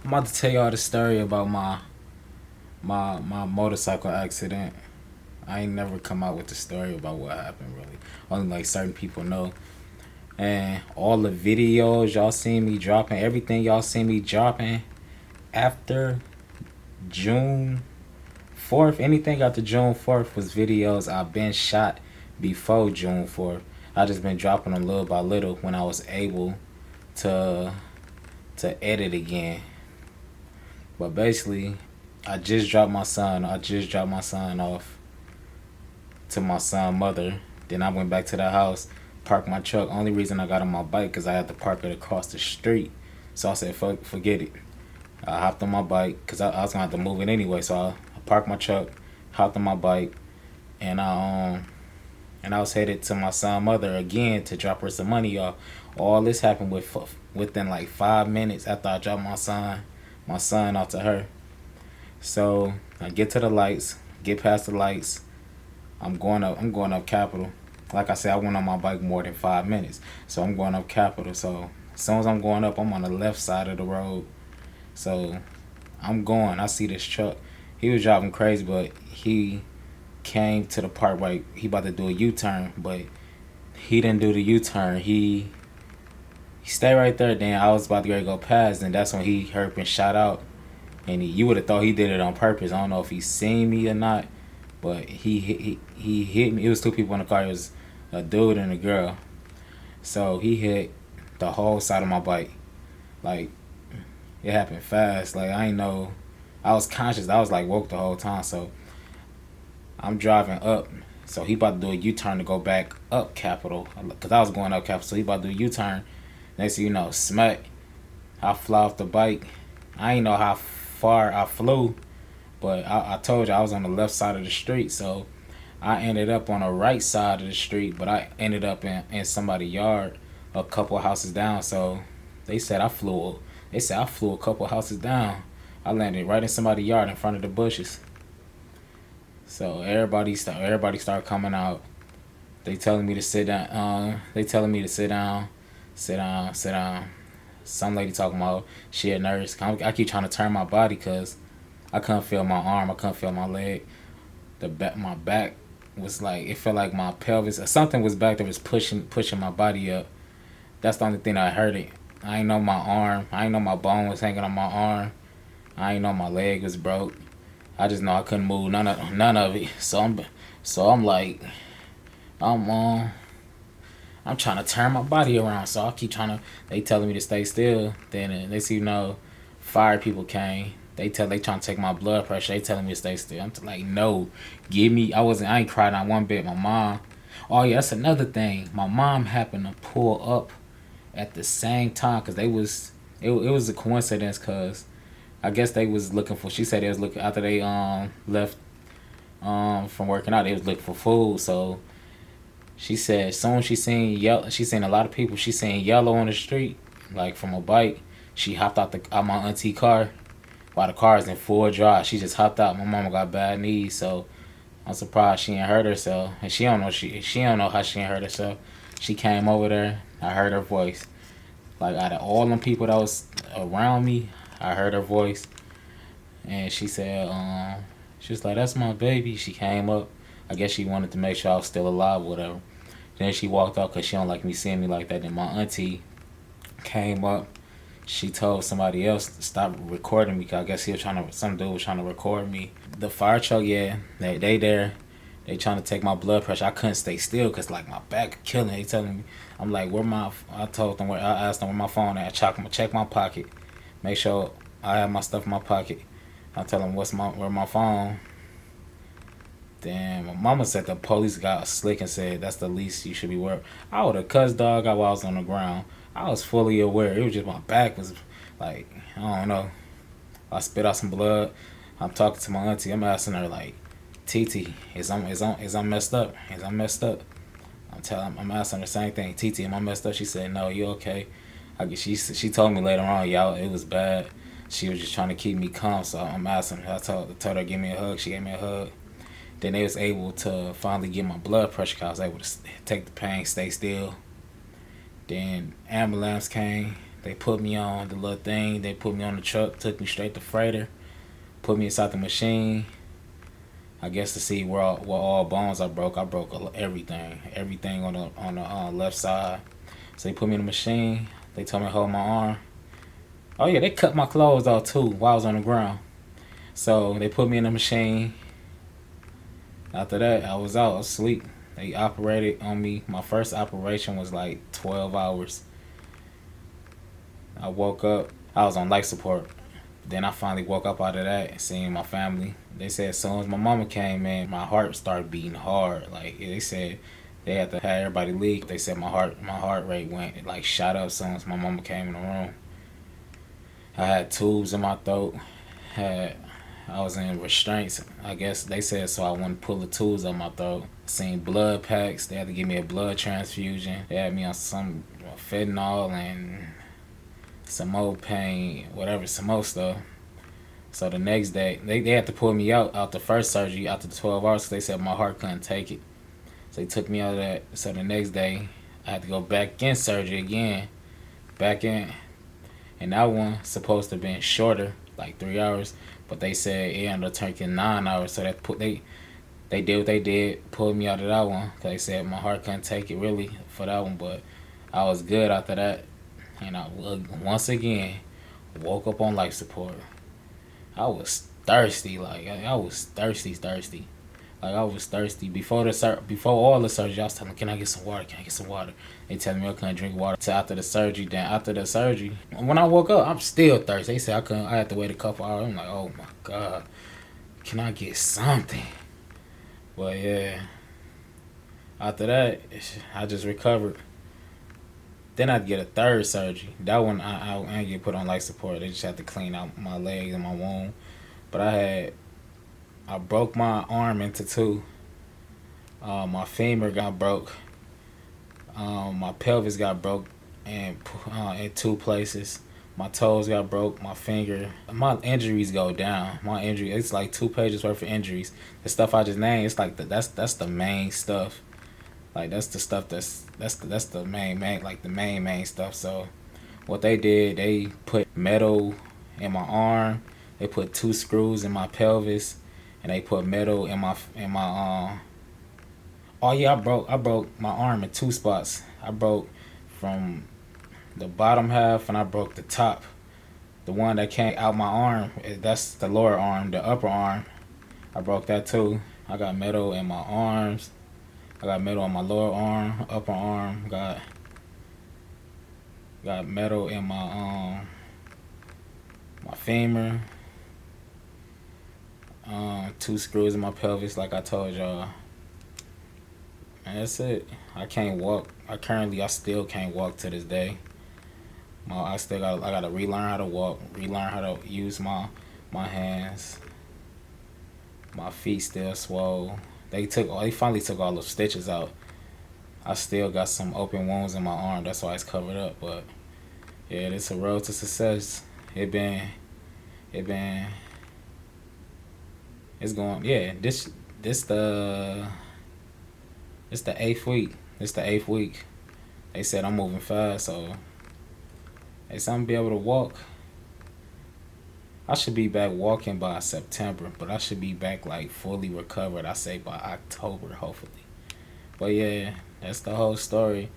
I'm about to tell y'all the story about my motorcycle accident. I ain't never come out with the story about what happened really. Only like certain people know. And all the videos y'all seen me dropping, everything y'all seen me dropping after June 4th, anything after June 4th was videos I've been shot before June 4th. I just been dropping them little by little when I was able to to edit again. But basically, I just dropped my son off to my son mother. Then I went back to the house, parked my truck. Only reason I got on my bike because I had to park it across the street. So I said, "Fuck, forget it." I hopped on my bike because I was gonna have to move it anyway. So I parked my truck, hopped on my bike, and I was headed to my son mother again to drop her some money off. All this happened within like 5 minutes after I dropped my son off to her. So I get to the lights, get past the lights. I'm going up Capitol. Like I said, I went on my bike more than 5 minutes. So I'm going up Capitol. So as soon as I'm going up, I'm on the left side of the road. So I'm going. I see this truck. He was driving crazy, but he came to the part where he about to do a U-turn, but he didn't do the U-turn. He stayed right there. Then I was about to go past, and that's when he heard me shot out. And you would have thought he did it on purpose. I don't know if he seen me or not, but he hit me. It was two people in the car. It was a dude and a girl. So he hit the whole side of my bike. Like it happened fast. Like I ain't know. I was conscious. I was like woke the whole time. So I'm driving up. So he about to do a U-turn to go back up Capitol. Cause I was going up Capitol. So he about to do a U-turn. Next thing you know, smack. I fly off the bike. I ain't know how far I flew, but I told you I was on the left side of the street. So I ended up on the right side of the street, but I ended up in somebody's yard a couple houses down. So they said I flew. They said I flew a couple houses down. I landed right in somebody's yard in front of the bushes. So everybody started coming out. They telling me to sit down. They telling me to sit down, sit down, sit down. Some lady talking about she a nurse. I keep trying to turn my body because I couldn't feel my arm. I couldn't feel my leg. My back was like it felt like my pelvis or something was back there was pushing my body up. That's the only thing I heard it. I ain't know my arm. I ain't know my bone was hanging on my arm. I ain't know my leg was broke. I just know I couldn't move none of it. So I'm like I'm I'm trying to turn my body around. So I keep trying to. They telling me to stay still. Then they see fire people came. They trying to take my blood pressure. They telling me to stay still. I'm like no, give me. I ain't crying not one bit. My mom. Oh yeah, that's another thing. My mom happened to pull up at the same time because it was a coincidence because I guess they was looking for. She said they was looking after they left from working out. They was looking for food. So she said soon she seen yellow. She seen a lot of people. She seen yellow on the street, like from a bike. She hopped out my auntie car while the car is in full drive. She just hopped out. My mama got bad knees, so I'm surprised she ain't hurt herself. And she don't know how she ain't hurt herself. She came over there. I heard her voice. Like out of all them people that was around me, I heard her voice, and she said, she was like, "That's my baby." She came up. I guess she wanted to make sure I was still alive, whatever. Then she walked out because she don't like me seeing me like that. Then my auntie came up. She told somebody else to stop recording me because I guess some dude was trying to record me. The fire truck, yeah, they there. They trying to take my blood pressure. I couldn't stay still because like my back killing. They telling me, I'm like, I told them I asked them where my phone at. Check my pocket. Make sure I have my stuff in my pocket. I tell them where my phone. Damn, my mama said the police got slick and said that's the least you should be worried. I would have cussed dog out while I was on the ground. I was fully aware. It was just my back was like, I don't know. I spit out some blood. I'm talking to my auntie. I'm asking her like, TT, is I messed up? Is I messed up? I'm asking her the same thing. TT, am I messed up? She said, no, you okay? She told me later on, y'all, it was bad. She was just trying to keep me calm, so I'm asking her. I told her give me a hug. She gave me a hug. Then they was able to finally get my blood pressure. 'Cause I was able to take the pain, stay still. Then ambulance came. They put me on the little thing. They put me on the truck. Took me straight to freighter. Put me inside the machine. I guess to see where all bones I broke. I broke everything on the left side. So they put me in the machine. They told me to hold my arm. Oh yeah, they cut my clothes off too while I was on the ground. So they put me in the machine. After that, I was out asleep. They operated on me. My first operation was like 12 hours. I woke up. I was on life support. Then I finally woke up out of that and seeing my family. They said as soon as my mama came in, my heart started beating hard. Like they said they had to have everybody leave. They said my heart rate went like shot up as soon as my mama came in the room. I had tubes in my throat. I was in restraints. I guess they said so I wouldn't pull the tubes up my throat. Seen blood packs. They had to give me a blood transfusion. They had me on some fentanyl and some more pain, whatever, some more stuff. So the next day, they had to pull me out the first surgery after the 12 hours because they said my heart couldn't take it. So they took me out of that. So the next day, I had to go back in surgery again. Back in. And that one supposed to have been shorter, like 3 hours. But they said it ended up taking 9 hours. So they did what they did, pulled me out of that one. Because they said my heart couldn't take it really for that one. But I was good after that. And I once again woke up on life support. I was thirsty, like I was thirsty. Like I was thirsty before all the surgery. I was telling them, "Can I get some water? Can I get some water?" They telling me I couldn't drink water till after the surgery. Then after the surgery, when I woke up, I'm still thirsty. They said I couldn't. I had to wait a couple hours. I'm like, oh my god, can I get something? But yeah, after that, I just recovered. Then I'd get a third surgery. That one I didn't get put on life support. They just had to clean out my legs and my wound. But I broke my arm into two. My femur got broke. My pelvis got broke in two places. My toes got broke. My finger. My injuries go down. My injury. It's like 2 pages worth of injuries. The stuff I just named. It's like that's the main stuff. Like that's the stuff that's the main like the main stuff. So what they did, they put metal in my arm. They put 2 screws in my pelvis, and they put metal in my. Oh yeah, I broke my arm in 2 spots. I broke from the bottom half, and I broke the top. The one that came out my arm, that's the lower arm. The upper arm, I broke that too. I got metal in my arms. I got metal on my lower arm, upper arm. Got metal in my femur. 2 screws in my pelvis, like I told y'all. And that's it. I can't walk. I still can't walk to this day. I gotta relearn how to walk, relearn how to use my hands. My feet still swole. They finally took all the stitches out. I still got some open wounds in my arm. That's why it's covered up. But yeah, it's a road to success. It been, it's going. Yeah, this the it's the 8th week. It's the 8th week. They said I'm moving fast, so they said I'm be able to walk. I should be back walking by September, but I should be back like fully recovered. I say by October, hopefully. But yeah, that's the whole story.